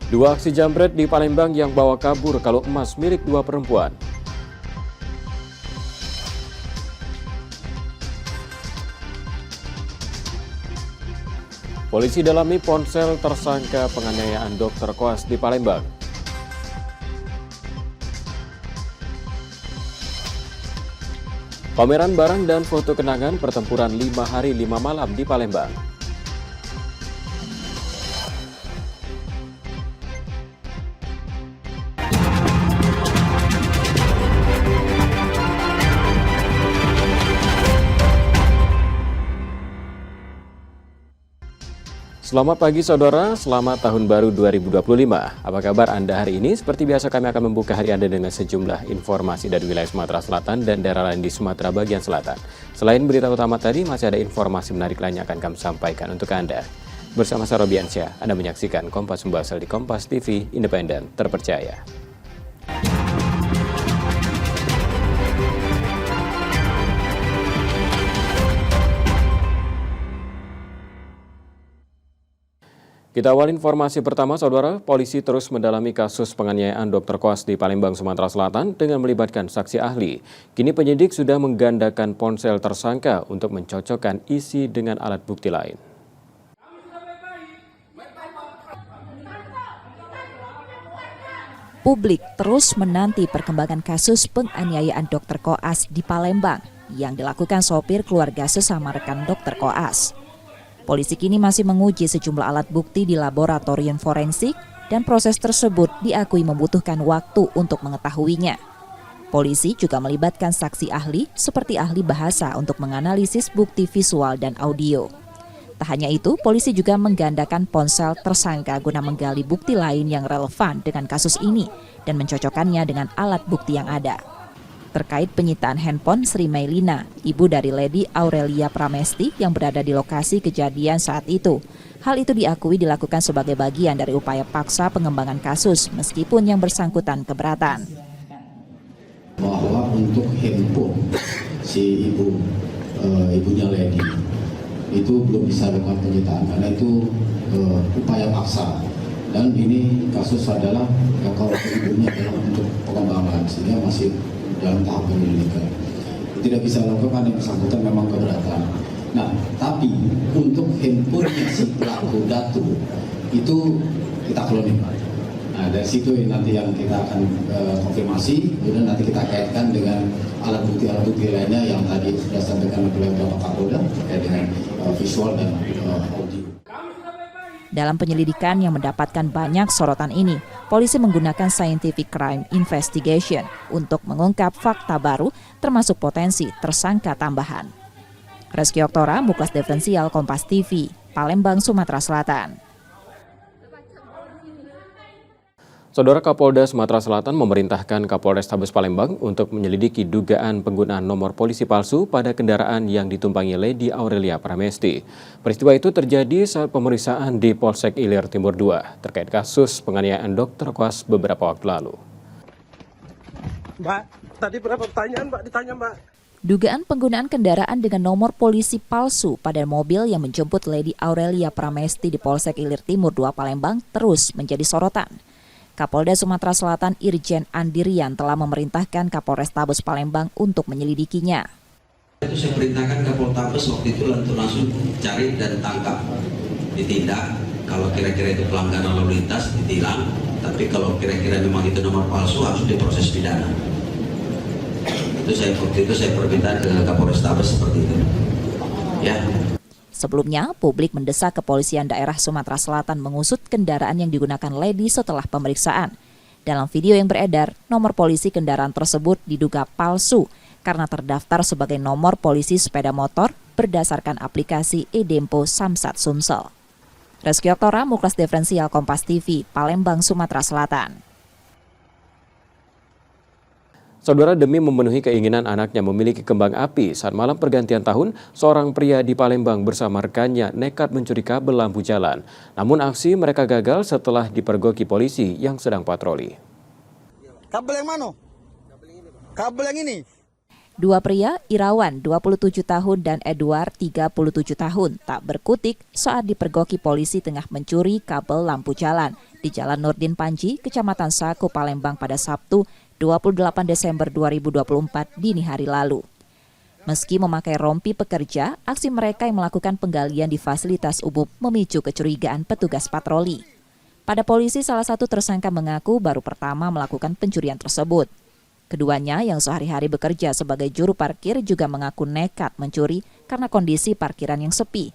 Dua aksi jambret di Palembang yang bawa kabur kalung emas milik dua perempuan. Polisi dalami ponsel tersangka penganiayaan dokter koas di Palembang. Pameran barang dan foto kenangan pertempuran 5 hari 5 malam di Palembang. Selamat pagi saudara, selamat tahun baru 2025. Apa kabar Anda hari ini? Seperti biasa kami akan membuka hari Anda dengan sejumlah informasi dari wilayah Sumatera Selatan dan daerah lain di Sumatera bagian selatan. Selain berita utama tadi, masih ada informasi menarik lainnya akan kami sampaikan untuk Anda. Bersama saya Robiansyah, Anda menyaksikan Kompas Membahas di Kompas TV, independen, terpercaya. Kita awal informasi pertama, saudara. Polisi terus mendalami kasus penganiayaan dokter koas di Palembang, Sumatera Selatan dengan melibatkan saksi ahli. Kini penyidik sudah menggandakan ponsel tersangka untuk mencocokkan isi dengan alat bukti lain. Publik terus menanti perkembangan kasus penganiayaan dokter koas di Palembang yang dilakukan sopir keluarga sesama rekan dokter koas. Polisi kini masih menguji sejumlah alat bukti di laboratorium forensik dan proses tersebut diakui membutuhkan waktu untuk mengetahuinya. Polisi juga melibatkan saksi ahli seperti ahli bahasa untuk menganalisis bukti visual dan audio. Tak hanya itu, polisi juga menggandakan ponsel tersangka guna menggali bukti lain yang relevan dengan kasus ini dan mencocokkannya dengan alat bukti yang ada. Terkait penyitaan handphone Sri Mailina, ibu dari Lady Aurelia Pramesti yang berada di lokasi kejadian saat itu. Hal itu diakui dilakukan sebagai bagian dari upaya paksa pengembangan kasus meskipun yang bersangkutan keberatan. Bahwa untuk handphone si ibunya Lady itu belum bisa dilakukan penyitaan karena itu upaya paksa. Dan ini kasus adalah kalau ibunya adalah untuk pengembangan sehingga masih dalam tahap penyelidikan. Tidak bisa dilakukan yang bersangkutan memang keberatan. Nah, tapi untuk handphone si pelaku datu itu kita kloning. Nah, dari situ nanti yang kita akan konfirmasi, kemudian nanti kita kaitkan dengan alat bukti lainnya yang tadi sudah disampaikan oleh Bapak Kapolda terkait dengan visual dan audio. Dalam penyelidikan yang mendapatkan banyak sorotan ini, polisi menggunakan scientific crime investigation untuk mengungkap fakta baru termasuk potensi tersangka tambahan. Reski Oktora, Muklas Diferensial Kompas TV, Palembang, Sumatera Selatan. Saudara, Kapolda Sumatera Selatan memerintahkan Kapolrestabes Palembang untuk menyelidiki dugaan penggunaan nomor polisi palsu pada kendaraan yang ditumpangi Lady Aurelia Pramesti. Peristiwa itu terjadi saat pemeriksaan di Polsek Ilir Timur II terkait kasus penganiayaan dokter koas beberapa waktu lalu. Mbak, tadi berapa pertanyaan Mbak ditanya Mbak? Dugaan penggunaan kendaraan dengan nomor polisi palsu pada mobil yang menjemput Lady Aurelia Pramesti di Polsek Ilir Timur II Palembang terus menjadi sorotan. Kapolda Sumatera Selatan Irjen Andirian telah memerintahkan Kapolrestabes Palembang untuk menyelidikinya. Itu saya perintahkan Kapoltabes waktu itu untuk langsung cari dan tangkap, ditindak. Kalau kira-kira itu pelanggaran lalu lintas ditilang, tapi kalau kira-kira memang itu nomor palsu harus diproses pidana. Waktu itu saya permintaan ke Kapolrestabes seperti itu. Ya. Sebelumnya, publik mendesak Kepolisian Daerah Sumatera Selatan mengusut kendaraan yang digunakan Lady setelah pemeriksaan. Dalam video yang beredar, nomor polisi kendaraan tersebut diduga palsu karena terdaftar sebagai nomor polisi sepeda motor berdasarkan aplikasi eDempo Samsat Sumsel. Reski Oktora, Muklas Diferensial Kompas TV, Palembang, Sumatera Selatan. Saudara, demi memenuhi keinginan anaknya memiliki kembang api, saat malam pergantian tahun, seorang pria di Palembang bersama rekannya nekat mencuri kabel lampu jalan. Namun aksi mereka gagal setelah dipergoki polisi yang sedang patroli. Kabel yang mana? Kabel yang ini. Dua pria, Irawan 27 tahun dan Edward 37 tahun, tak berkutik saat dipergoki polisi tengah mencuri kabel lampu jalan di Jalan Nurdin Panji, Kecamatan Sako, Palembang pada Sabtu 28 Desember 2024 dini hari lalu. Meski memakai rompi pekerja, aksi mereka yang melakukan penggalian di fasilitas umum memicu kecurigaan petugas patroli. Pada polisi, salah satu tersangka mengaku baru pertama melakukan pencurian tersebut. Keduanya yang sehari-hari bekerja sebagai juru parkir juga mengaku nekat mencuri karena kondisi parkiran yang sepi.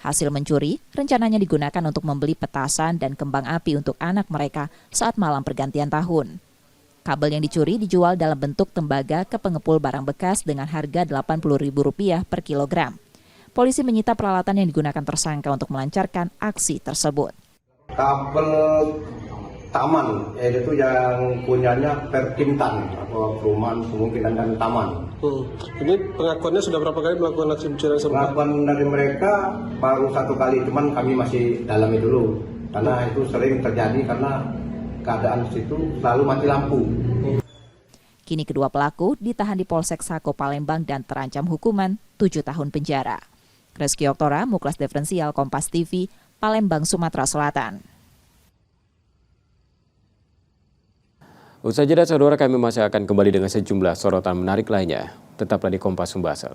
Hasil mencuri rencananya digunakan untuk membeli petasan dan kembang api untuk anak mereka saat malam pergantian tahun. Kabel yang dicuri dijual dalam bentuk tembaga ke pengepul barang bekas dengan harga Rp80.000 per kilogram. Polisi menyita peralatan yang digunakan tersangka untuk melancarkan aksi tersebut. Kabel taman, yaitu yang punyanya Perkintan atau Perumahan Kemungkinan dan Taman. Ini pengakuannya sudah berapa kali melakukan aksi pencurian serupa? Pengakuan dari mereka baru 1 kali, cuman kami masih dalami dulu. Karena itu sering terjadi karena keadaan situ selalu mati lampu. Kini kedua pelaku ditahan di Polsek Sako, Palembang dan terancam hukuman 7 tahun penjara. Reski Oktora, Muklas Diferensial, Kompas TV, Palembang, Sumatera Selatan. Usai jeda, saudara, kami masih akan kembali dengan sejumlah sorotan menarik lainnya. Tetaplah di Kompas Sumbaksel.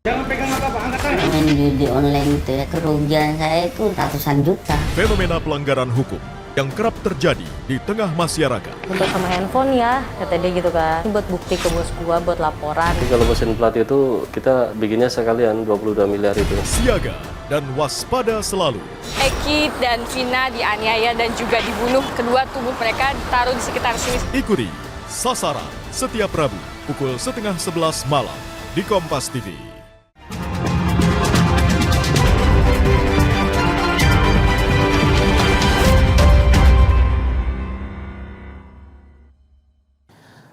Jangan pegang apa-apa, angkat tangan. Main judi online itu ya, kerugian saya itu ratusan juta. Fenomena pelanggaran hukum yang kerap terjadi di tengah masyarakat. Untuk sama handphone ya, kata dia gitu kan. Buat bukti ke bos gua, buat laporan. Kalau mesin plat itu kita bikinnya sekalian 22 miliar itu. Siaga dan waspada selalu. Eki dan Vina dianiaya dan juga dibunuh. Kedua tubuh mereka ditaruh di sekitar sini. Ikuti Sasaran setiap Rabu pukul 10:30 malam di Kompas TV.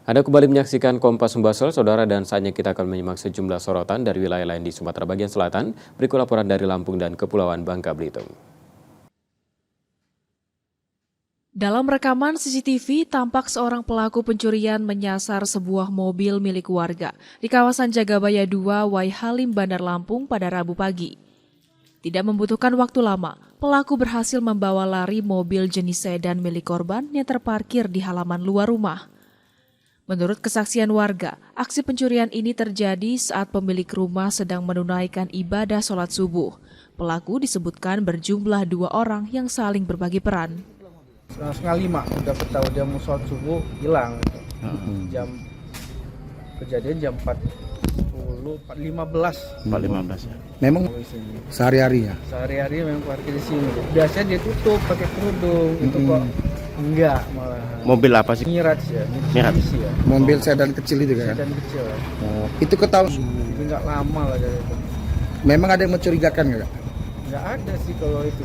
Anda kembali menyaksikan Kompas Sumbaksel, saudara, dan saatnya kita akan menyimak sejumlah sorotan dari wilayah lain di Sumatera bagian selatan. Berikut laporan dari Lampung dan Kepulauan Bangka Belitung. Dalam rekaman CCTV, tampak seorang pelaku pencurian menyasar sebuah mobil milik warga di kawasan Jagabaya 2, Wai Halim, Bandar Lampung pada Rabu pagi. Tidak membutuhkan waktu lama, pelaku berhasil membawa lari mobil jenis sedan milik korban yang terparkir di halaman luar rumah. Menurut kesaksian warga, aksi pencurian ini terjadi saat pemilik rumah sedang menunaikan ibadah sholat subuh. Pelaku disebutkan berjumlah 2 orang yang saling berbagi peran. 4:30 udah tahu dia mau sholat subuh, hilang. Jam kejadian jam 4:15 ya. Memang sehari-hari ya? Sehari-hari memang parkir di sini. Biasanya dia tutup pakai kerudung, itu kok enggak malah. Mobil apa sih? Miraj ya. Ya. Mobil sedan kecil itu kan? Sedan kecil. Itu ketahuan? Jadi enggak lama lah dari itu. Memang ada yang mencurigakan nggak? Enggak ada sih kalau itu.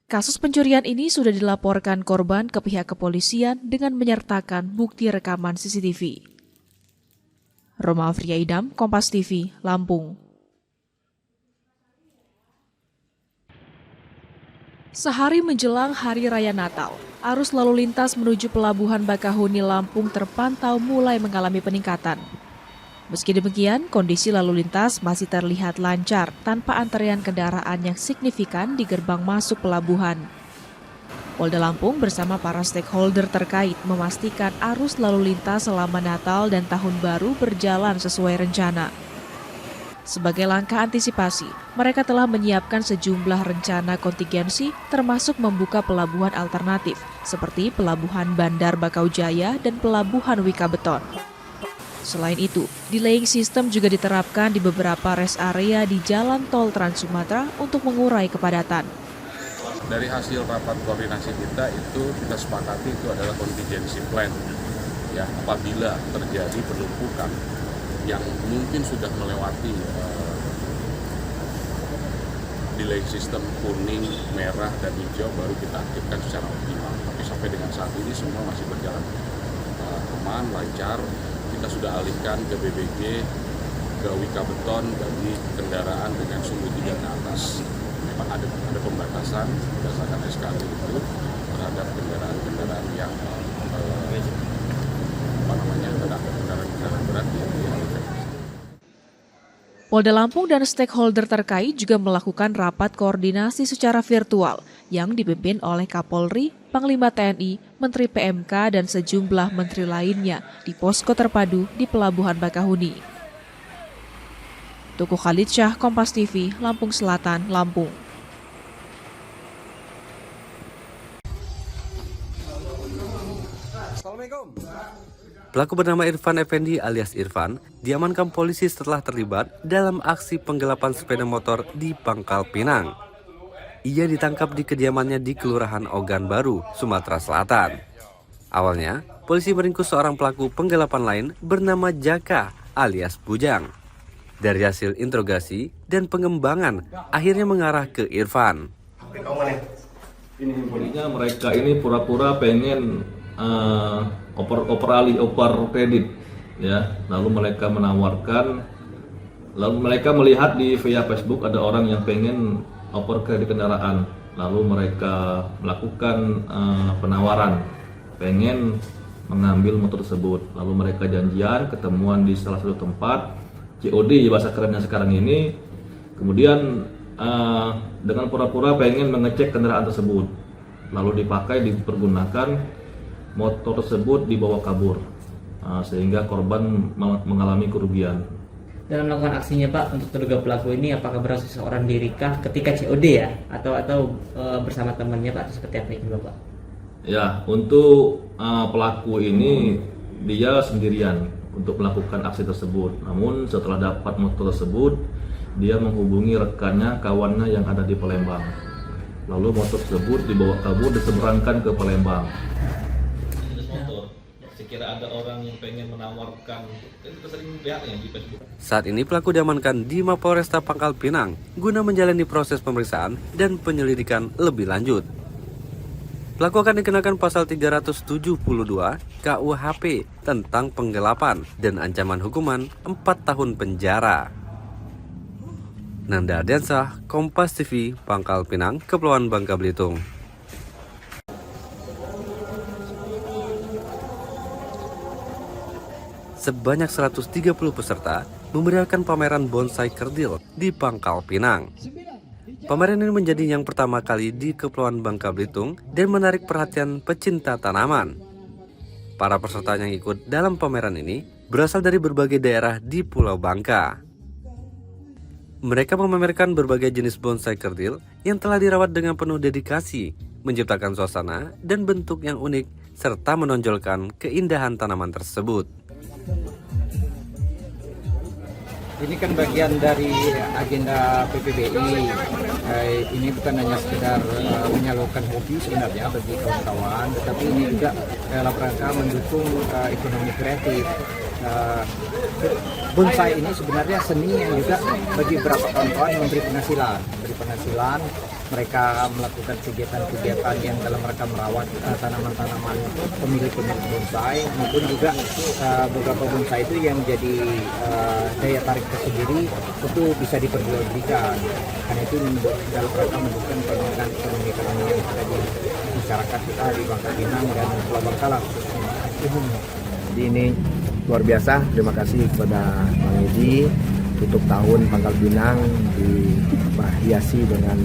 Kasus pencurian ini sudah dilaporkan korban ke pihak kepolisian dengan menyertakan bukti rekaman CCTV. Roma Afria Idam, Kompas TV, Lampung. Sehari menjelang Hari Raya Natal, arus lalu lintas menuju Pelabuhan Bakahuni, Lampung terpantau mulai mengalami peningkatan. Meski demikian, kondisi lalu lintas masih terlihat lancar tanpa antrean kendaraan yang signifikan di gerbang masuk pelabuhan. Polda Lampung bersama para stakeholder terkait memastikan arus lalu lintas selama Natal dan Tahun Baru berjalan sesuai rencana. Sebagai langkah antisipasi, mereka telah menyiapkan sejumlah rencana kontingensi termasuk membuka pelabuhan alternatif seperti Pelabuhan Bandar Bakau Jaya dan Pelabuhan Wika Beton. Selain itu, delaying system juga diterapkan di beberapa rest area di Jalan Tol Trans Sumatera untuk mengurai kepadatan. Dari hasil rapat koordinasi kita itu kita sepakati itu adalah contingency plan. Ya, apabila terjadi penumpukan yang mungkin sudah melewati delay system kuning, merah, dan hijau baru kita aktifkan secara optimal. Tapi sampai dengan saat ini semua masih berjalan aman, lancar. Kita sudah alihkan ke BBG, ke Wika Beton bagi kendaraan dengan suhu 3 ke atas. Memang ada pembatasan berdasarkan SKD itu terhadap kendaraan-kendaraan yang Polda Lampung dan stakeholder terkait juga melakukan rapat koordinasi secara virtual yang dipimpin oleh Kapolri, Panglima TNI, Menteri PMK, dan sejumlah menteri lainnya di posko terpadu di Pelabuhan Bakahuni. Tuku Khalid Syah, Kompas TV, Lampung Selatan, Lampung. Assalamualaikum. Pelaku bernama Irfan Effendi alias Irfan diamankan polisi setelah terlibat dalam aksi penggelapan sepeda motor di Pangkal Pinang. Ia ditangkap di kediamannya di Kelurahan Ogan Baru, Sumatera Selatan. Awalnya, polisi meringkus seorang pelaku penggelapan lain bernama Jaka alias Bujang. Dari hasil interogasi dan pengembangan, akhirnya mengarah ke Irfan. Intinya mereka ini pura-pura pengen oper kredit, ya. Lalu mereka menawarkan, lalu mereka melihat di via Facebook ada orang yang pengen oper kredit kendaraan, lalu mereka melakukan penawaran, pengen mengambil motor tersebut. Lalu mereka janjian ketemuan di salah satu tempat COD bahasa kerennya sekarang ini. Kemudian dengan pura-pura pengen mengecek kendaraan tersebut, lalu dipergunakan motor tersebut dibawa kabur, sehingga korban mengalami kerugian. Dalam melakukan aksinya Pak, untuk terduga pelaku ini apakah berasal seorang diri kah ketika COD ya, atau bersama temannya Pak, seperti apa itu Pak? Ya, untuk pelaku ini dia sendirian untuk melakukan aksi tersebut. Namun setelah dapat motor tersebut, dia menghubungi rekannya, kawannya yang ada di Palembang. Lalu motor tersebut dibawa kabur, diseberangkan ke Palembang. Sekira ada orang yang pengen menawarkan, kita sering lihatnya di Facebook. Saat ini pelaku diamankan di Mapolresta Pangkal Pinang guna menjalani proses pemeriksaan dan penyelidikan lebih lanjut. Pelaku akan dikenakan pasal 372 KUHP tentang penggelapan dan ancaman hukuman 4 tahun penjara. Nanda Ardiansah, Kompas TV, Pangkal Pinang, Kepulauan Bangka Belitung. Sebanyak 130 peserta memeriahkan pameran bonsai kerdil di Pangkal Pinang. Pameran ini menjadi yang pertama kali di Kepulauan Bangka Belitung dan menarik perhatian pecinta tanaman. Para peserta yang ikut dalam pameran ini berasal dari berbagai daerah di Pulau Bangka. Mereka memamerkan berbagai jenis bonsai kerdil yang telah dirawat dengan penuh dedikasi, menciptakan suasana dan bentuk yang unik, serta menonjolkan keindahan tanaman tersebut. Ini kan bagian dari agenda PPBI. Ini bukan hanya sekedar menyalurkan hobi sebenarnya bagi kawan-kawan, tetapi ini juga dalam rangka mendukung ekonomi kreatif. Bonsai ini sebenarnya seni yang juga bagi beberapa kawan-kawan memberi penghasilan. Mereka melakukan kegiatan-kegiatan yang dalam rangka merawat tanaman-tanaman pemilik bonsai, maupun juga beberapa bonsai itu yang jadi daya tarik tersendiri itu bisa diperjualbelikan. Karena itu dalam rangka mendukung pengembangan ekonomi yang ada di masyarakat kita di Bangka Pinang dan Pulau Bangka lah khususnya umumnya. Jadi ini luar biasa, terima kasih kepada Bang Edi. Tutup tahun Pangkal Pinang dihiasi dengan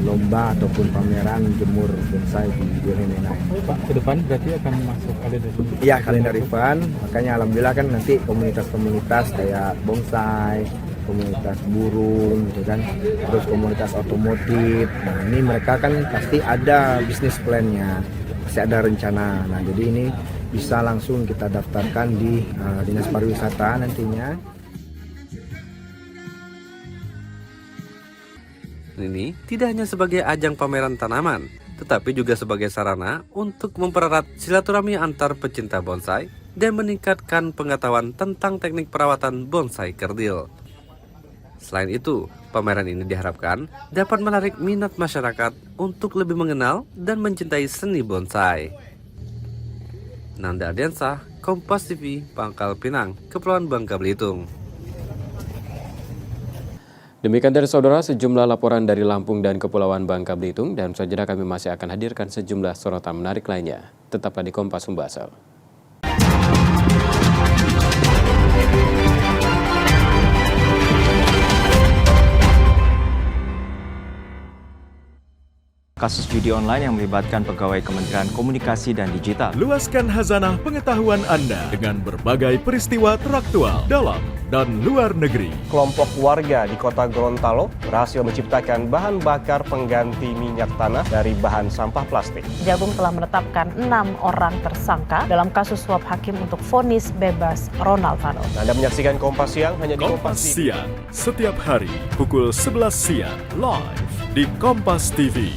lomba ataupun pameran jemur bonsai di Nenai. Pak, ke depan berarti akan masuk kalender? Iya, kalender event. Makanya alhamdulillah kan nanti komunitas-komunitas kayak bonsai, komunitas burung gitu kan, terus komunitas otomotif. Nah, ini mereka kan pasti ada bisnis plan-nya, pasti ada rencana. Nah, jadi ini bisa langsung kita daftarkan di Dinas Pariwisata nantinya. Ini tidak hanya sebagai ajang pameran tanaman, tetapi juga sebagai sarana untuk mempererat silaturahmi antar pecinta bonsai dan meningkatkan pengetahuan tentang teknik perawatan bonsai kerdil. Selain itu, pameran ini diharapkan dapat menarik minat masyarakat untuk lebih mengenal dan mencintai seni bonsai. Nanda Ardiansah, Kompas TV, Pangkal Pinang, Kepulauan Bangka Belitung. Demikian dari saudara sejumlah laporan dari Lampung dan Kepulauan Bangka Belitung, dan selanjutnya kami masih akan hadirkan sejumlah sorotan menarik lainnya. Tetaplah di Kompas Sumbasel. kasus judi online yang melibatkan pegawai Kementerian Komunikasi dan Digital. Luaskan khazanah pengetahuan Anda dengan berbagai peristiwa teraktual dalam dan luar negeri. Kelompok warga di kota Gorontalo berhasil menciptakan bahan bakar pengganti minyak tanah dari bahan sampah plastik. Jagung telah menetapkan 6 orang tersangka dalam kasus suap hakim untuk vonis bebas Ronald Fano. Anda menyaksikan Kompas Siang hanya di Kompas Siang, setiap hari pukul 11 siang live di Kompas TV.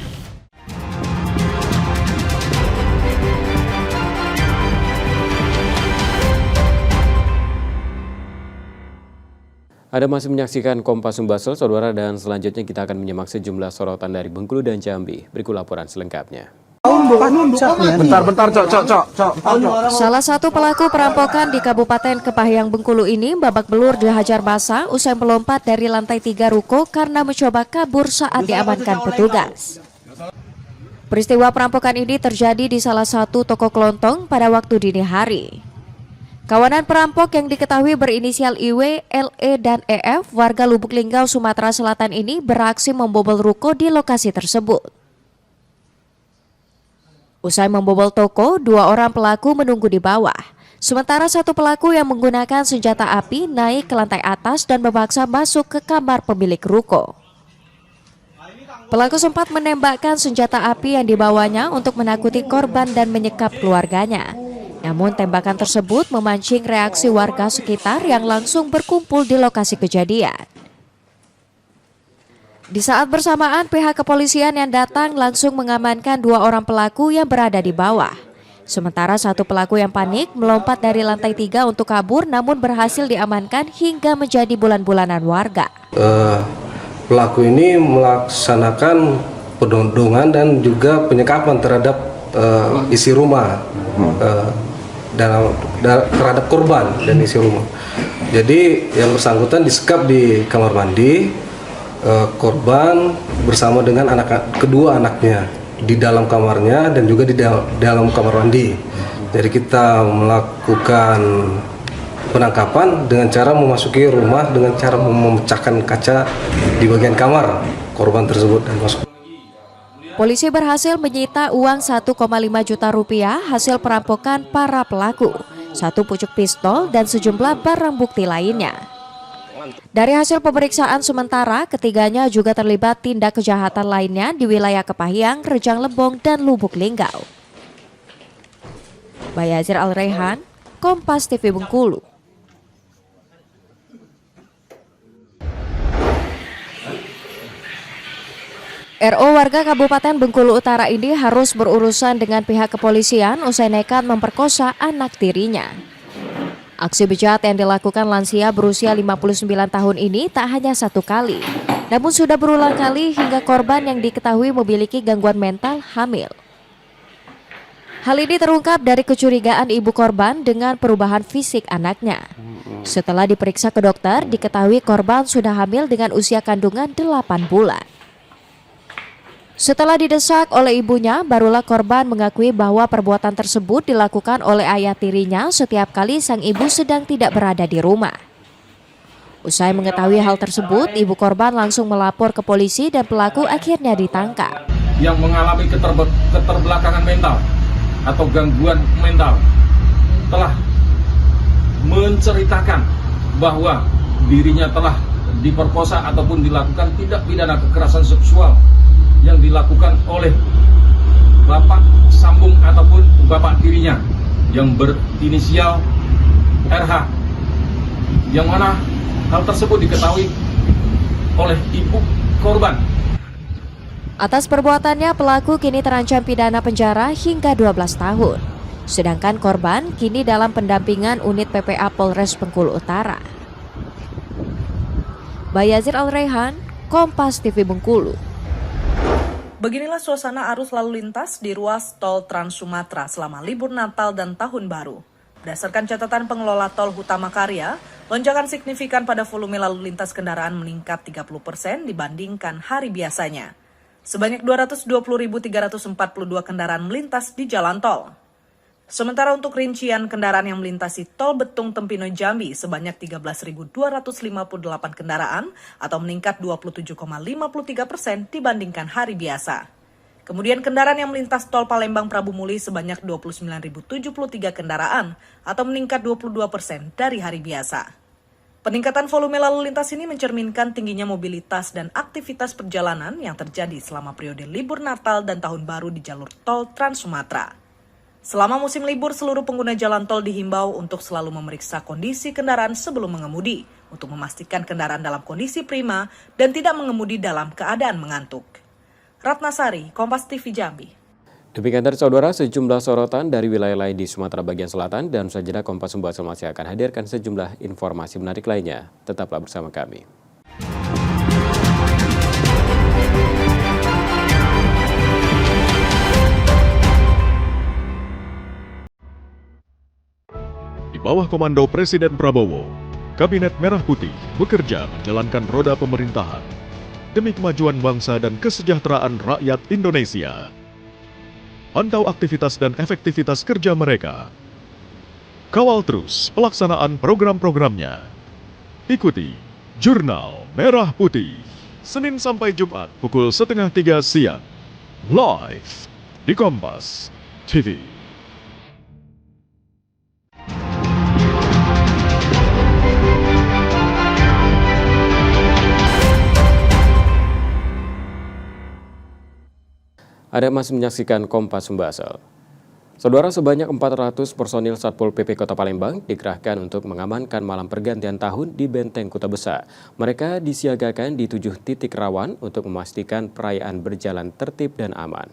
Anda masih menyaksikan Kompas Sumbasel, saudara, dan selanjutnya kita akan menyimak sejumlah sorotan dari Bengkulu dan Jambi. Berikut laporan selengkapnya. Bentar, Cok. Salah satu pelaku perampokan di Kabupaten Kepahyang Bengkulu ini babak belur dihajar massa usai melompat dari lantai 3 ruko karena mencoba kabur saat diamankan petugas. Peristiwa perampokan ini terjadi di salah satu toko kelontong pada waktu dini hari. Kawanan perampok yang diketahui berinisial IW, LE, dan EF warga Lubuk Linggau, Sumatera Selatan ini beraksi membobol ruko di lokasi tersebut. Usai membobol toko, 2 orang pelaku menunggu di bawah. Sementara satu pelaku yang menggunakan senjata api naik ke lantai atas dan memaksa masuk ke kamar pemilik ruko. Pelaku sempat menembakkan senjata api yang dibawanya untuk menakuti korban dan menyekap keluarganya. Namun tembakan tersebut memancing reaksi warga sekitar yang langsung berkumpul di lokasi kejadian. Di saat bersamaan, pihak kepolisian yang datang langsung mengamankan 2 orang pelaku yang berada di bawah. Sementara satu pelaku yang panik melompat dari lantai 3 untuk kabur namun berhasil diamankan hingga menjadi bulan-bulanan warga. Pelaku ini melaksanakan penodongan dan juga penyekapan terhadap isi rumah. Terhadap korban dan isi rumah. Jadi yang bersangkutan disekap di kamar mandi, korban bersama dengan kedua anaknya di dalam kamarnya dan juga di dalam kamar mandi. Jadi kita melakukan penangkapan dengan cara memasuki rumah dengan cara memecahkan kaca di bagian kamar korban tersebut dan masuk. Polisi berhasil menyita uang 1,5 juta rupiah hasil perampokan para pelaku, 1 pucuk pistol, dan sejumlah barang bukti lainnya. Dari hasil pemeriksaan sementara, ketiganya juga terlibat tindak kejahatan lainnya di wilayah Kepahyang, Rejang Lebong, dan Lubuk Linggau. Bayazir Al-Rehan, Kompas TV Bengkulu. RO warga Kabupaten Bengkulu Utara ini harus berurusan dengan pihak kepolisian usai nekat memperkosa anak tirinya. Aksi bejat yang dilakukan lansia berusia 59 tahun ini tak hanya satu kali, namun sudah berulang kali hingga korban yang diketahui memiliki gangguan mental hamil. Hal ini terungkap dari kecurigaan ibu korban dengan perubahan fisik anaknya. Setelah diperiksa ke dokter, diketahui korban sudah hamil dengan usia kandungan 8 bulan. Setelah didesak oleh ibunya, barulah korban mengakui bahwa perbuatan tersebut dilakukan oleh ayah tirinya setiap kali sang ibu sedang tidak berada di rumah. Usai mengetahui hal tersebut, ibu korban langsung melapor ke polisi dan pelaku akhirnya ditangkap. Yang mengalami keterbelakangan mental atau gangguan mental telah menceritakan bahwa dirinya telah diperkosa ataupun dilakukan tindak pidana kekerasan seksual yang dilakukan oleh bapak sambung ataupun bapak tirinya yang berinisial RH, yang mana hal tersebut diketahui oleh ibu korban. Atas perbuatannya, pelaku kini terancam pidana penjara hingga 12 tahun. Sedangkan korban kini dalam pendampingan unit PPA Polres Bengkulu Utara. Bayazir Al-Rehan, Kompas TV Bengkulu. Beginilah suasana arus lalu lintas di ruas tol Trans Sumatera selama libur Natal dan Tahun Baru. Berdasarkan catatan pengelola tol Hutama Karya, lonjakan signifikan pada volume lalu lintas kendaraan meningkat 30% dibandingkan hari biasanya. Sebanyak 220.342 kendaraan melintas di jalan tol. Sementara untuk rincian kendaraan yang melintasi tol Betung Tempino Jambi sebanyak 13.258 kendaraan atau meningkat 27,53% dibandingkan hari biasa. Kemudian kendaraan yang melintas tol Palembang Prabu Muli sebanyak 29.073 kendaraan atau meningkat 22% dari hari biasa. Peningkatan volume lalu lintas ini mencerminkan tingginya mobilitas dan aktivitas perjalanan yang terjadi selama periode libur Natal dan Tahun Baru di jalur tol Trans Sumatera. Selama musim libur, seluruh pengguna jalan tol dihimbau untuk selalu memeriksa kondisi kendaraan sebelum mengemudi, untuk memastikan kendaraan dalam kondisi prima dan tidak mengemudi dalam keadaan mengantuk. Ratnasari, Kompas TV Jambi. Demikian tadi saudara sejumlah sorotan dari wilayah lain di Sumatera bagian selatan dan sejenak Kompas Pembahasan masih akan hadirkan sejumlah informasi menarik lainnya. Tetaplah bersama kami. Di bawah komando Presiden Prabowo, Kabinet Merah Putih bekerja menjalankan roda pemerintahan demi kemajuan bangsa dan kesejahteraan rakyat Indonesia. Pantau aktivitas dan efektivitas kerja mereka. Kawal terus pelaksanaan program-programnya. Ikuti Jurnal Merah Putih, Senin sampai Jumat pukul 2:30 siang. Live di Kompas TV. Anda masih menyaksikan Kompas Pembahasan. Saudara, sebanyak 400 personil Satpol PP Kota Palembang dikerahkan untuk mengamankan malam pergantian tahun di Benteng Kota Besar. Mereka disiagakan di 7 titik rawan untuk memastikan perayaan berjalan tertib dan aman.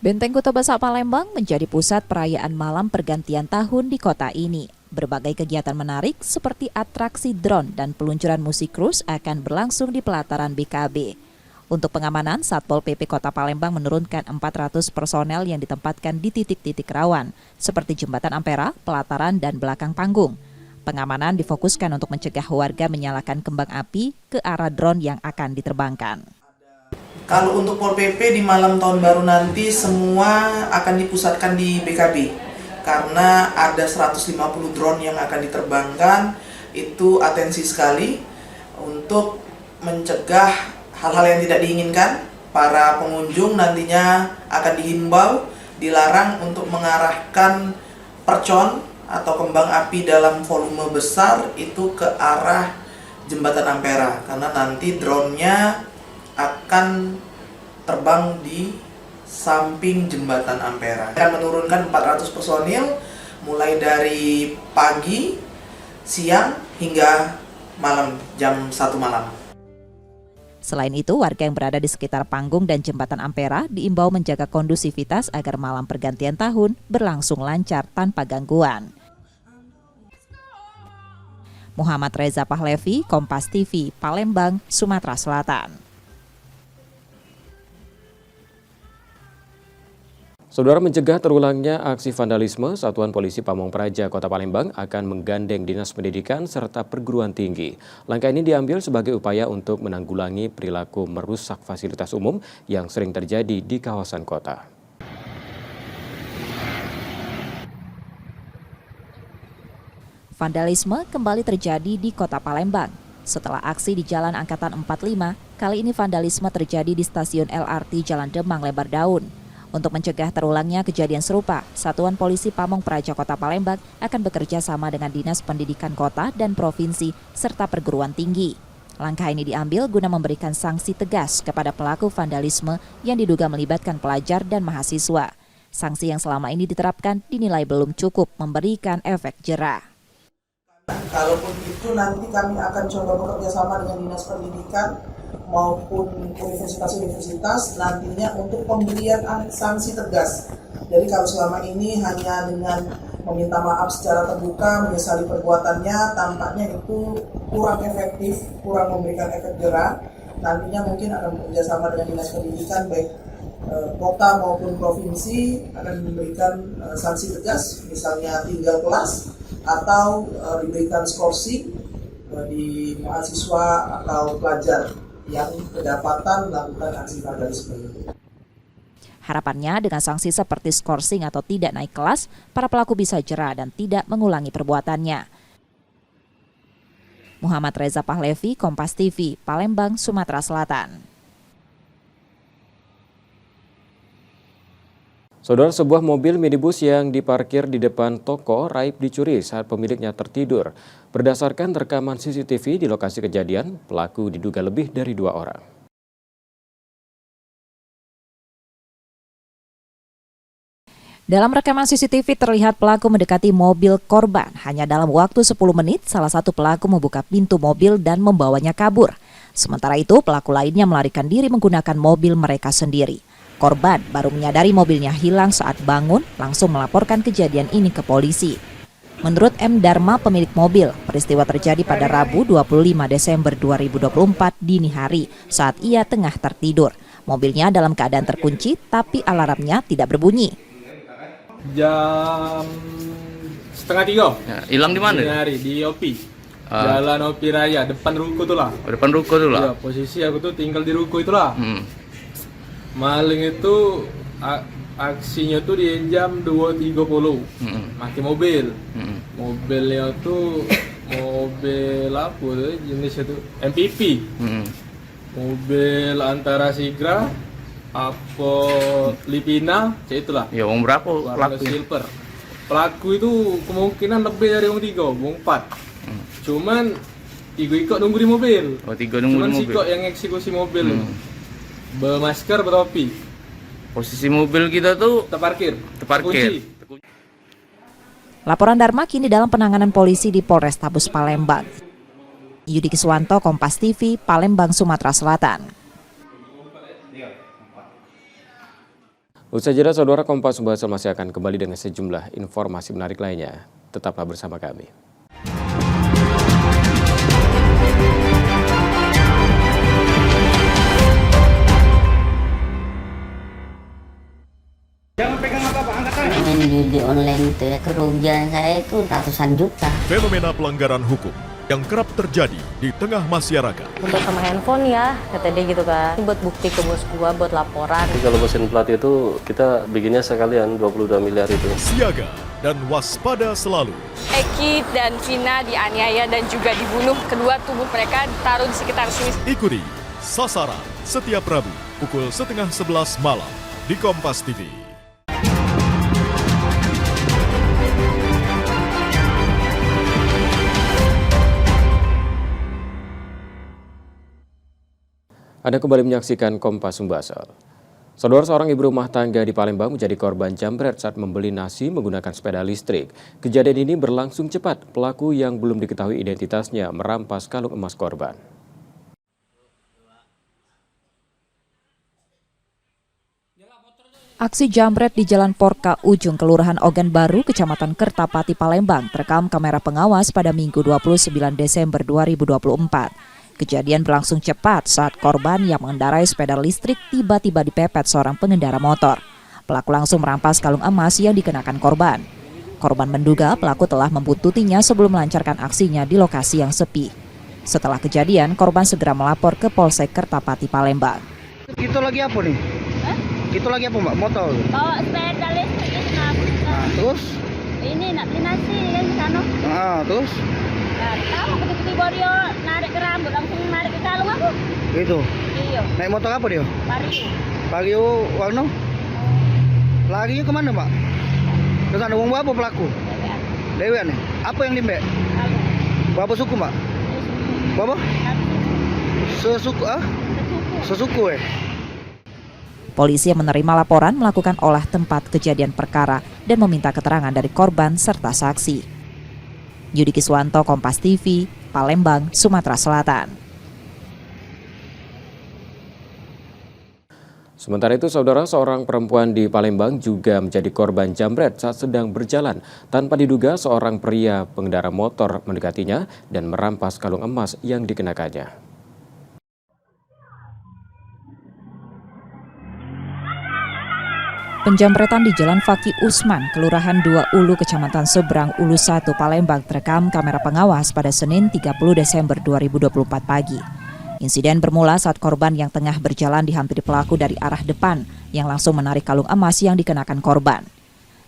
Benteng Kota Besar Palembang menjadi pusat perayaan malam pergantian tahun di kota ini. Berbagai kegiatan menarik seperti atraksi drone dan peluncuran musik krus akan berlangsung di pelataran BKB. Untuk pengamanan, Satpol PP Kota Palembang menurunkan 400 personel yang ditempatkan di titik-titik rawan, seperti Jembatan Ampera, pelataran, dan belakang panggung. Pengamanan difokuskan untuk mencegah warga menyalakan kembang api ke arah drone yang akan diterbangkan. Kalau untuk Pol PP di malam tahun baru nanti semua akan dipusatkan di BKB. Karena ada 150 drone yang akan diterbangkan, itu atensi sekali untuk mencegah hal-hal yang tidak diinginkan. Para pengunjung nantinya akan dihimbau, dilarang untuk mengarahkan percon atau kembang api dalam volume besar itu ke arah Jembatan Ampera, karena nanti drone-nya akan terbang di samping Jembatan Ampera. Akan menurunkan 400 personil mulai dari pagi, siang, hingga malam, jam 1 malam. Selain itu, warga yang berada di sekitar panggung dan Jembatan Ampera diimbau menjaga kondusivitas agar malam pergantian tahun berlangsung lancar tanpa gangguan. Muhammad Reza Pahlevi, Kompas TV, Palembang, Sumatera Selatan. Saudara, mencegah terulangnya aksi vandalisme, Satuan Polisi Pamong Praja Kota Palembang akan menggandeng Dinas Pendidikan serta perguruan tinggi. Langkah ini diambil sebagai upaya untuk menanggulangi perilaku merusak fasilitas umum yang sering terjadi di kawasan kota. Vandalisme kembali terjadi di Kota Palembang. Setelah aksi di Jalan Angkatan 45, kali ini vandalisme terjadi di stasiun LRT Jalan Demang Lebar Daun. Untuk mencegah terulangnya kejadian serupa, Satuan Polisi Pamong Praja Kota Palembang akan bekerja sama dengan Dinas Pendidikan Kota dan Provinsi serta perguruan tinggi. Langkah ini diambil guna memberikan sanksi tegas kepada pelaku vandalisme yang diduga melibatkan pelajar dan mahasiswa. Sanksi yang selama ini diterapkan dinilai belum cukup memberikan efek jera. Kalaupun itu nanti kami akan coba bekerja sama dengan Dinas Pendidikan maupun universitas-universitas nantinya untuk pemberian sanksi tegas. Jadi kalau selama ini hanya dengan meminta maaf secara terbuka, menyesali perbuatannya, tampaknya itu kurang efektif, kurang memberikan efek jera. Nantinya mungkin akan bekerja sama dengan Dinas Pendidikan baik kota maupun provinsi akan memberikan sanksi tegas, misalnya tinggal kelas atau diberikan skorsing di mahasiswa atau pelajar yang kedapatan melakukan aksi vandalisme. Harapannya dengan sanksi seperti skorsing atau tidak naik kelas, para pelaku bisa jera dan tidak mengulangi perbuatannya. Muhammad Reza Pahlevi, Kompas TV, Palembang, Sumatera Selatan. Saudara, sebuah mobil minibus yang diparkir di depan toko raib dicuri saat pemiliknya tertidur. Berdasarkan rekaman CCTV di lokasi kejadian, pelaku diduga lebih dari 2 orang. Dalam rekaman CCTV terlihat pelaku mendekati mobil korban. Hanya dalam waktu 10 menit, salah satu pelaku membuka pintu mobil dan membawanya kabur. Sementara itu, pelaku lainnya melarikan diri menggunakan mobil mereka sendiri. Korban baru menyadari mobilnya hilang saat bangun, langsung melaporkan kejadian ini ke polisi. Menurut M. Dharma, pemilik mobil, peristiwa terjadi pada Rabu 25 Desember 2024 dini hari saat ia tengah tertidur. Mobilnya dalam keadaan terkunci, tapi alarmnya tidak berbunyi. Jam 2:30. Ya, hilang di mana? Dini hari di OP. Jalan OP Raya, depan ruko tuh lah. Depan ruko tuh lah. Ya, posisi aku tuh tinggal di ruko itulah. Maling itu aksinya tuh di jam 2.30. Pakai mobil. Mobilnya tuh mobil apa tuh jenisnya tuh MPV. Mobil antara Sigra apa Lipina, itulah. Ya, wong berapa warna pelaku? Silver. Pelaku itu kemungkinan lebih dari wong 3, wong 4. Cuman 3 ikut nunggu di mobil. Oh, 3 nunggu Cuman di mobil. Cuman ikut yang eksekusi mobil. Bermasker, bertopi. Posisi mobil kita tuh terparkir. Laporan Dharma kini dalam penanganan polisi di Polrestabes Palembang. Yudi Kiswanto, Kompas TV, Palembang, Sumatera Selatan. Usai jeda, saudara, Kompas Sumbasel masih akan kembali dengan sejumlah informasi menarik lainnya. Tetaplah bersama kami. Jangan pegang apa-apa, angkat tangan. Main judi online itu ya, kerugian saya itu ratusan juta. Fenomena pelanggaran hukum yang kerap terjadi di tengah masyarakat. Untuk sama handphone ya, kata dia gitu kan. Buat bukti ke bos gua, buat laporan. Kalau mesin plat itu kita bikinnya sekalian 22 miliar itu. Siaga dan waspada selalu. Eki dan Vina dianiaya dan juga dibunuh. Kedua tubuh mereka ditaruh di sekitar sini. Ikuti Sasaran setiap Rabu pukul 10:30 malam di Kompas TV. Anda kembali menyaksikan Kompas Sumbasel. Saudara, seorang ibu rumah tangga di Palembang menjadi korban jambret saat membeli nasi menggunakan sepeda listrik. Kejadian ini berlangsung cepat. Pelaku yang belum diketahui identitasnya merampas kalung emas korban. Aksi jambret di Jalan Porka Ujung, Kelurahan Ogan Baru, Kecamatan Kertapati, Palembang, terekam kamera pengawas pada Minggu 29 Desember 2024. Kejadian berlangsung cepat saat korban yang mengendarai sepeda listrik tiba-tiba dipepet seorang pengendara motor. Pelaku langsung merampas kalung emas yang dikenakan korban. Korban menduga pelaku telah membuntutinya sebelum melancarkan aksinya di lokasi yang sepi. Setelah kejadian, korban segera melapor ke Polsek Kertapati, Palembang. Itu lagi apa nih? Itu lagi apa, Mbak? Motor? Bawa sepeda listrik itu Terus? Ini nak beli nasi kan di sana. Terus? Tahu tiba-tiba dia narik ke rambut, langsung narik ke kalung aku. Itu? Iya. Naik motor apa dia? Vario warna? Larinya kemana, Mbak? Terus ada uang berapa pelaku? Dewi nih. Apa yang dimbek? Berapa suku, Mbak? Berapa? Sesuku, Sesuku, Polisi yang menerima laporan melakukan olah tempat kejadian perkara dan meminta keterangan dari korban serta saksi. Yudi Kiswanto, Kompas TV, Palembang, Sumatera Selatan. Sementara itu, saudara, seorang perempuan di Palembang juga menjadi korban jambret saat sedang berjalan. Tanpa diduga, seorang pria pengendara motor mendekatinya dan merampas kalung emas yang dikenakannya. Penjambretan di Jalan Fakih Usman, Kelurahan 2 Ulu, Kecamatan Seberang Ulu 1, Palembang terekam kamera pengawas pada Senin 30 Desember 2024 pagi. Insiden bermula saat korban yang tengah berjalan dihampiri pelaku dari arah depan yang langsung menarik kalung emas yang dikenakan korban.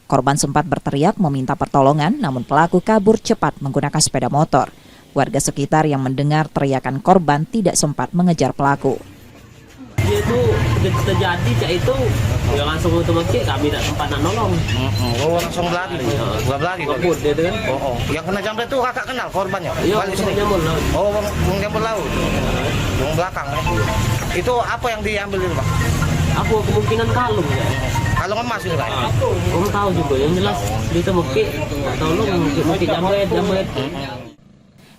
Korban sempat berteriak meminta pertolongan, namun pelaku kabur cepat menggunakan sepeda motor. Warga sekitar yang mendengar teriakan korban tidak sempat mengejar pelaku. Dia itu terjadi cak itu ya langsung otomatis kami tak sempat nak nolong. Oh, langsung lari. Lari. Kabut dia tu kan. Oh. Yang kena jambret itu kakak kenal korbannya? Iya, Bang Jambul laut. Oh, Bang Jambul laut. Yang belakang. Itu apa yang diambil itu, Pak? Apa kemungkinan kalung ya? Kalung emas itu, Pak. Kamu tahu juga yang jelas ditemukik tolong mungkin jambret.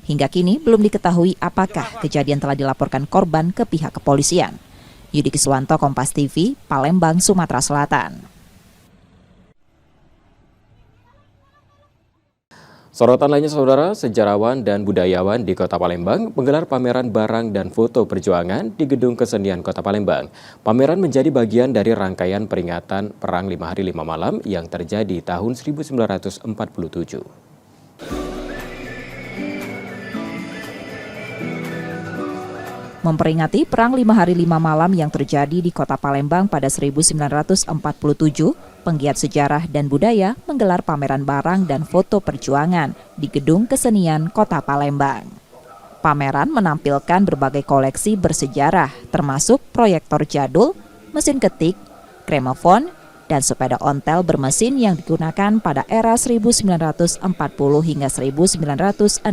Hingga kini belum diketahui apakah kejadian telah dilaporkan korban ke pihak kepolisian. Yudi Kiswanto, Kompas TV, Palembang, Sumatera Selatan. Sorotan lainnya saudara, sejarawan dan budayawan di Kota Palembang menggelar pameran barang dan foto perjuangan di Gedung Kesenian Kota Palembang. Pameran menjadi bagian dari rangkaian peringatan Perang 5 Hari 5 Malam yang terjadi tahun 1947. Memperingati Perang 5 Hari 5 Malam yang terjadi di Kota Palembang pada 1947, penggiat sejarah dan budaya menggelar pameran barang dan foto perjuangan di Gedung Kesenian Kota Palembang. Pameran menampilkan berbagai koleksi bersejarah, termasuk proyektor jadul, mesin ketik, gramofon, dan sepeda ontel bermesin yang digunakan pada era 1940 hingga 1960.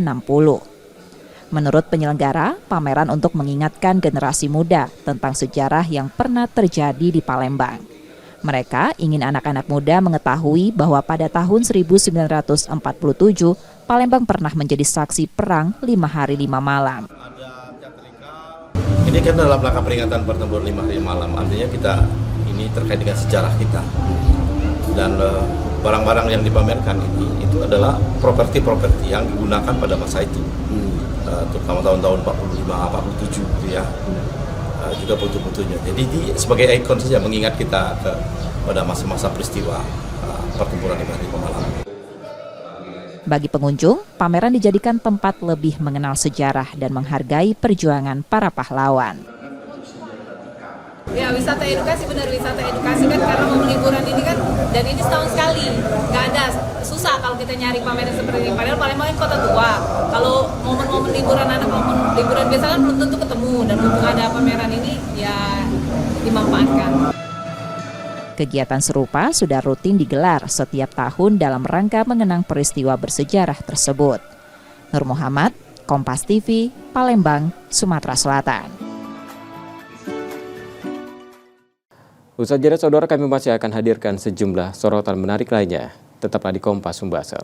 Menurut penyelenggara, pameran untuk mengingatkan generasi muda tentang sejarah yang pernah terjadi di Palembang. Mereka ingin anak-anak muda mengetahui bahwa pada tahun 1947, Palembang pernah menjadi saksi perang 5 hari 5 malam. Ini kan dalam rangka peringatan pertempuran 5 hari malam, artinya kita ini terkait dengan sejarah kita. Dan barang-barang yang dipamerkan ini itu adalah properti-properti yang digunakan pada masa itu. Terutama tahun-tahun 45-47 gitu ya, juga foto-fotonya. Jadi sebagai ikon saja mengingat kita pada masa-masa peristiwa pertempuran 5 hari 5 malam. Bagi pengunjung, pameran dijadikan tempat lebih mengenal sejarah dan menghargai perjuangan para pahlawan. Ya, wisata edukasi, benar wisata edukasi kan, karena momen liburan ini kan, dan ini setahun sekali, nggak ada, susah kalau kita nyari pameran seperti ini. Padahal Palembang kan kota tua, kalau momen-momen liburan, anak momen liburan biasa kan belum tentu ketemu, dan untuk ada pameran ini ya dimanfaatkan. Kegiatan serupa sudah rutin digelar setiap tahun dalam rangka mengenang peristiwa bersejarah tersebut. Nur Muhammad, Kompas TV, Palembang, Sumatera Selatan. Usai jeda saudara, kami masih akan hadirkan sejumlah sorotan menarik lainnya. Tetaplah di Kompas Sumbasel.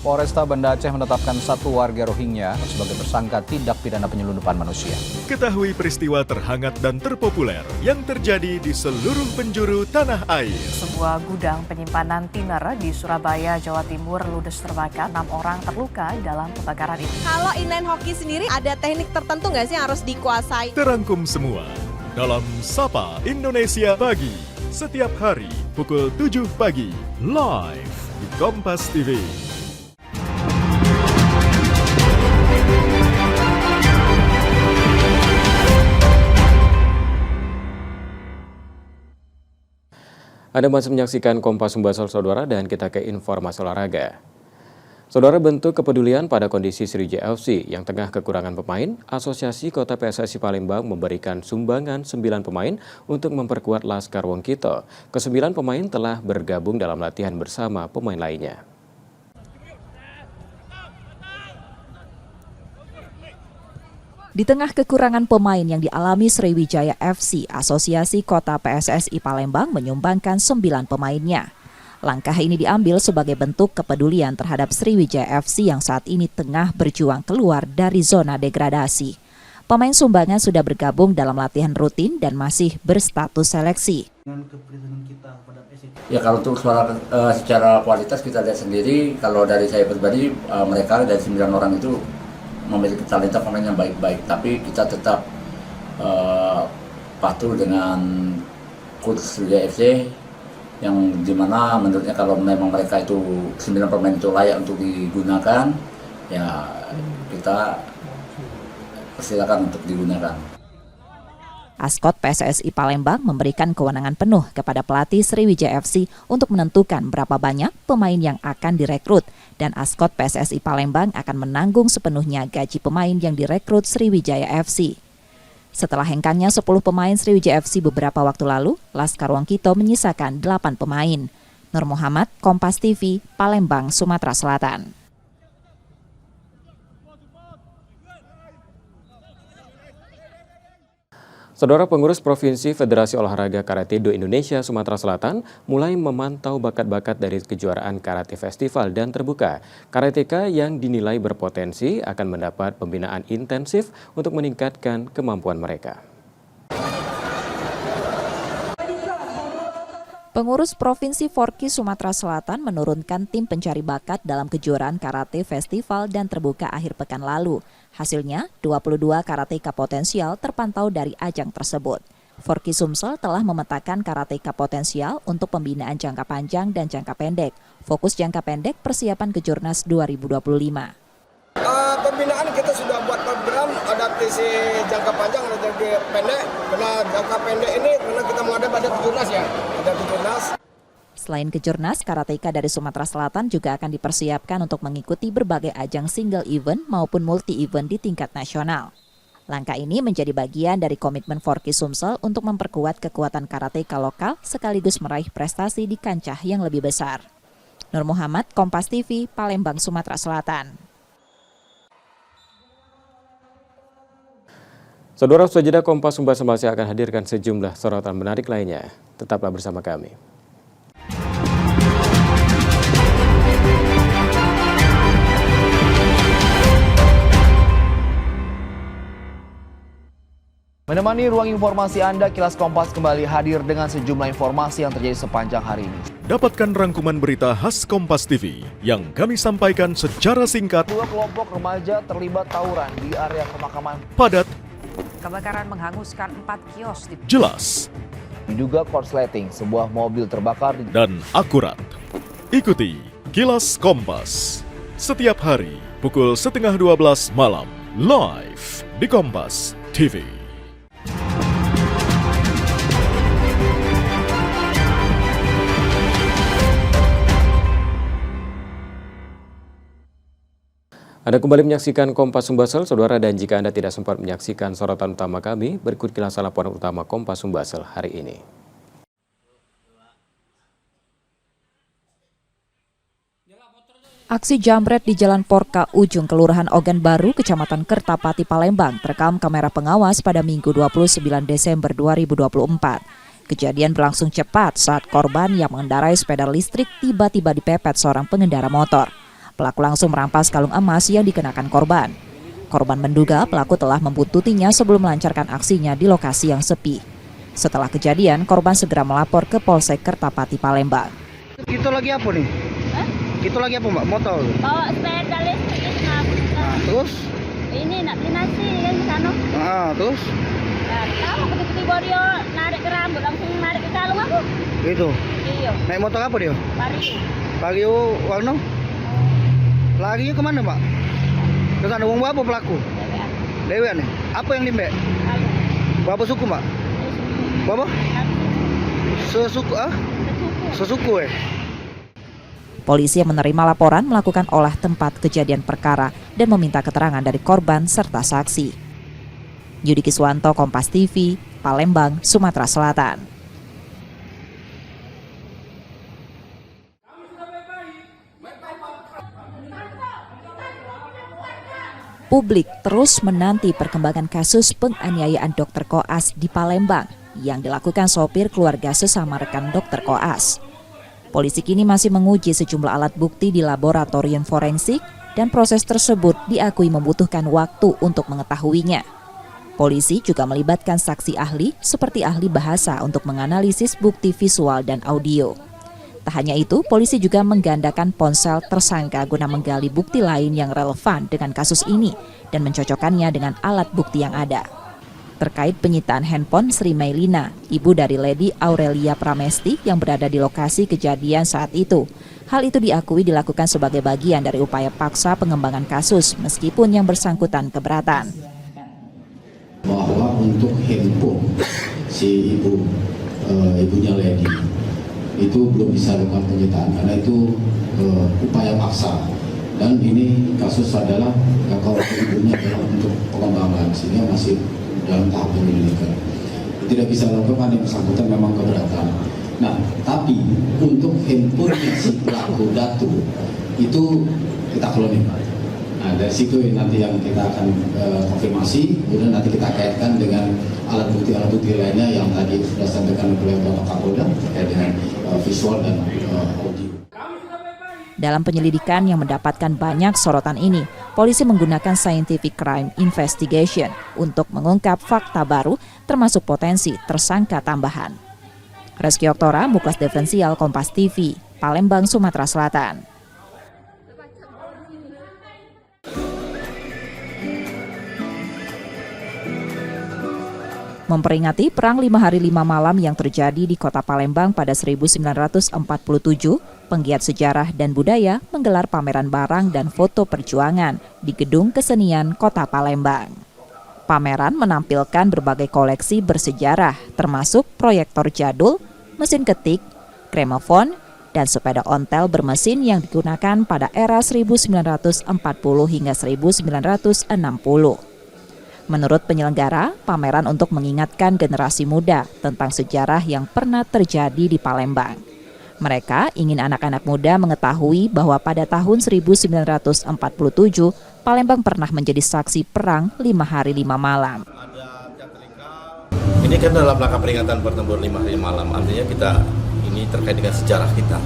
Polresta Banda Aceh menetapkan 1 warga Rohingya sebagai tersangka tindak pidana penyelundupan manusia. Ketahui peristiwa terhangat dan terpopuler yang terjadi di seluruh penjuru tanah air. Sebuah gudang penyimpanan tiner di Surabaya, Jawa Timur ludes terbakar. 6 orang terluka dalam kebakaran itu. Kalau inline hoki sendiri ada teknik tertentu nggak sih yang harus dikuasai? Terangkum semua dalam Sapa Indonesia Pagi. Setiap hari pukul 7 pagi live di Kompas TV. Anda masih menyaksikan Kompas Sumbasel saudara, dan kita ke informasi olahraga. Saudara, bentuk kepedulian pada kondisi Sriwijaya FC yang tengah kekurangan pemain, Asosiasi Kota PSSI Palembang memberikan sumbangan 9 pemain untuk memperkuat Laskar Wongkito. Ke-9 pemain telah bergabung dalam latihan bersama pemain lainnya. Di tengah kekurangan pemain yang dialami Sriwijaya FC, Asosiasi Kota PSSI Palembang menyumbangkan 9 pemainnya. Langkah ini diambil sebagai bentuk kepedulian terhadap Sriwijaya FC yang saat ini tengah berjuang keluar dari zona degradasi. Pemain sumbangan sudah bergabung dalam latihan rutin dan masih berstatus seleksi. Ya, kalau untuk secara kualitas kita lihat sendiri, kalau dari saya pribadi, mereka dari 9 orang itu memiliki talenta pemain yang baik-baik, tapi kita tetap patuh dengan coach Sriwijaya FC yang dimana menurutnya kalau memang mereka itu 9 pemain itu layak untuk digunakan, ya kita persilakan untuk digunakan. Askot PSSI Palembang memberikan kewenangan penuh kepada pelatih Sriwijaya FC untuk menentukan berapa banyak pemain yang akan direkrut, dan Askot PSSI Palembang akan menanggung sepenuhnya gaji pemain yang direkrut Sriwijaya FC. Setelah hengkangnya 10 pemain Sriwijaya FC beberapa waktu lalu, Laskar Wongkito menyisakan 8 pemain. Nur Muhammad, Kompas TV, Palembang, Sumatera Selatan. Saudara, pengurus Provinsi Federasi Olahraga Karate-Do Indonesia Sumatera Selatan mulai memantau bakat-bakat dari kejuaraan karate festival dan terbuka. Karateka yang dinilai berpotensi akan mendapat pembinaan intensif untuk meningkatkan kemampuan mereka. Pengurus Provinsi Forki Sumatera Selatan menurunkan tim pencari bakat dalam kejuaraan karate festival dan terbuka akhir pekan lalu. Hasilnya, 22 karateka potensial terpantau dari ajang tersebut. Forki Sumsel telah memetakan karateka potensial untuk pembinaan jangka panjang dan jangka pendek. Fokus jangka pendek persiapan Kejurnas 2025. Pembinaan kita sudah buat program adaptasi jangka panjang dan jangka pendek. Karena jangka pendek ini karena kita menghadap ada Kejurnas ya, ada Kejurnas. Selain Kejurnas, karateka dari Sumatera Selatan juga akan dipersiapkan untuk mengikuti berbagai ajang single event maupun multi event di tingkat nasional. Langkah ini menjadi bagian dari komitmen Forki Sumsel untuk memperkuat kekuatan karateka lokal sekaligus meraih prestasi di kancah yang lebih besar. Nur Muhammad, Kompas TV, Palembang, Sumatera Selatan. Saudara, sejenak Kompas masih akan hadirkan sejumlah sorotan menarik lainnya. Tetaplah bersama kami. Menemani ruang informasi Anda, Kilas Kompas kembali hadir dengan sejumlah informasi yang terjadi sepanjang hari ini. Dapatkan rangkuman berita khas Kompas TV yang kami sampaikan secara singkat. 2 kelompok remaja terlibat tawuran di area pemakaman. Padat. Kebakaran menghanguskan 4 kios di Jelas. Diduga korsleting, sebuah mobil terbakar dan akurat. Ikuti Kilas Kompas setiap hari pukul 11:30 malam live di Kompas TV. Anda kembali menyaksikan Kompas Sumbasel, saudara, dan jika Anda tidak sempat menyaksikan sorotan utama kami, berikut kilasan laporan utama Kompas Sumbasel hari ini. Aksi jambret di Jalan Porka Ujung, Kelurahan Ogan Baru, Kecamatan Kertapati, Palembang, terekam kamera pengawas pada Minggu 29 Desember 2024. Kejadian berlangsung cepat saat korban yang mengendarai sepeda listrik tiba-tiba dipepet seorang pengendara motor. Pelaku langsung merampas kalung emas yang dikenakan korban. Korban menduga pelaku telah membuntutinya sebelum melancarkan aksinya di lokasi yang sepi. Setelah kejadian, korban segera melapor ke Polsek Kertapati, Palembang. Kita lagi apa nih? Kita lagi apa, Mbak? Motor? Bawa sepeda listrik ini. Nah, terus? Ini nak beli nasi kan di sana. Terus? Nah, tahu tiba-tiba dia narik ke rambut, langsung narik ke kalung aku. Gitu? Iya. Naik motor apa dia? Vario. Vario warna? Larinya kemana, Pak? Ke sana. Wong apa pelaku? Dewean nih. Apa yang dimbek? Berapa suku, Mbak? Berapa? Sesuku, Sesuku, Polisi yang menerima laporan melakukan olah tempat kejadian perkara dan meminta keterangan dari korban serta saksi. Yudi Kiswanto, Kompas TV, Palembang, Sumatera Selatan. Publik terus menanti perkembangan kasus penganiayaan Dr. Koas di Palembang yang dilakukan sopir keluarga sesama rekan Dr. Koas. Polisi kini masih menguji sejumlah alat bukti di laboratorium forensik dan proses tersebut diakui membutuhkan waktu untuk mengetahuinya. Polisi juga melibatkan saksi ahli seperti ahli bahasa untuk menganalisis bukti visual dan audio. Tak hanya itu, polisi juga menggandakan ponsel tersangka guna menggali bukti lain yang relevan dengan kasus ini dan mencocokkannya dengan alat bukti yang ada. Terkait penyitaan handphone Sri Mailina, ibu dari Lady Aurelia Pramesti yang berada di lokasi kejadian saat itu. Hal itu diakui dilakukan sebagai bagian dari upaya paksa pengembangan kasus meskipun yang bersangkutan keberatan. Bahwa untuk handphone si ibunya Lady itu belum bisa lakukan penyitaan karena itu upaya paksa, dan ini kasus adalah kalau ibunya adalah untuk pengembangan sehingga masih dalam tahap penyelidikan. Tidak bisa lakukan yang bersangkutan memang keberatan. Nah, tapi untuk handphone si pelaku Datu itu kita kloning. Nah, dari situ nanti yang kita akan konfirmasi, kemudian nanti kita kaitkan dengan alat bukti lainnya yang tadi sudah disampaikan oleh Bapak Kapolda terkait dengan visual dan audio. Dalam penyelidikan yang mendapatkan banyak sorotan ini, polisi menggunakan scientific crime investigation untuk mengungkap fakta baru termasuk potensi tersangka tambahan. Reski Oktora, Muklas Diferensial, Kompas TV, Palembang, Sumatera Selatan. Memperingati Perang 5 Hari 5 Malam yang terjadi di Kota Palembang pada 1947, penggiat sejarah dan budaya menggelar pameran barang dan foto perjuangan di Gedung Kesenian Kota Palembang. Pameran menampilkan berbagai koleksi bersejarah, termasuk proyektor jadul, mesin ketik, gramofon, dan sepeda ontel bermesin yang digunakan pada era 1940 hingga 1960. Menurut penyelenggara, pameran untuk mengingatkan generasi muda tentang sejarah yang pernah terjadi di Palembang. Mereka ingin anak-anak muda mengetahui bahwa pada tahun 1947, Palembang pernah menjadi saksi perang 5 hari 5 malam. Ini kan dalam rangka peringatan pertempuran 5 hari malam, artinya kita ini terkait dengan sejarah kita.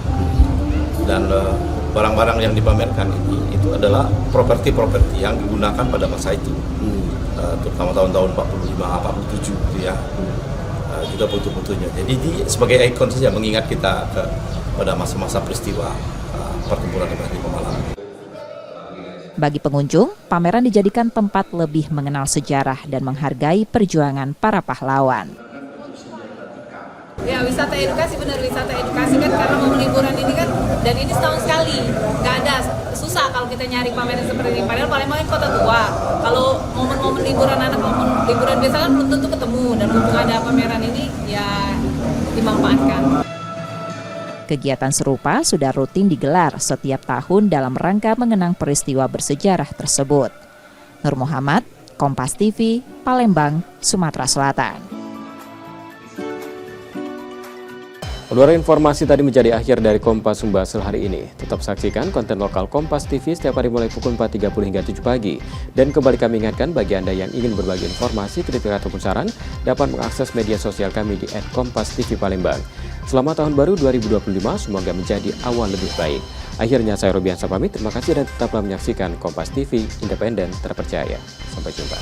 Dan barang-barang yang dipamerkan ini itu adalah properti-properti yang digunakan pada masa itu. Terutama tahun-tahun 45, 47 gitu ya, juga foto-fotonya. Jadi ini sebagai ikon saja mengingat kita pada masa-masa peristiwa pertempuran 5 hari malam. Bagi pengunjung, pameran dijadikan tempat lebih mengenal sejarah dan menghargai perjuangan para pahlawan. Ya, wisata edukasi, benar wisata edukasi kan, karena momen liburan ini kan, dan ini setahun sekali, nggak ada, susah kalau kita nyari pameran seperti ini. Padahal Palembang kan kota tua, kalau momen-momen liburan anak, momen liburan biasa kan belum tentu ketemu, dan mumpung ada pameran ini, ya dimanfaatkan. Kegiatan serupa sudah rutin digelar setiap tahun dalam rangka mengenang peristiwa bersejarah tersebut. Nur Muhammad, Kompas TV, Palembang, Sumatera Selatan. Saudara, informasi tadi menjadi akhir dari Kompas Sumbasel hari ini. Tetap saksikan konten lokal Kompas TV setiap hari mulai pukul 4.30 hingga 7 pagi. Dan kembali kami ingatkan bagi Anda yang ingin berbagi informasi, kritik ataupun saran, dapat mengakses media sosial kami di @kompas_tv_palembang. Selamat tahun baru 2025, semoga menjadi awal lebih baik. Akhirnya saya Robiansa pamit, terima kasih dan tetaplah menyaksikan Kompas TV, independen, terpercaya. Sampai jumpa.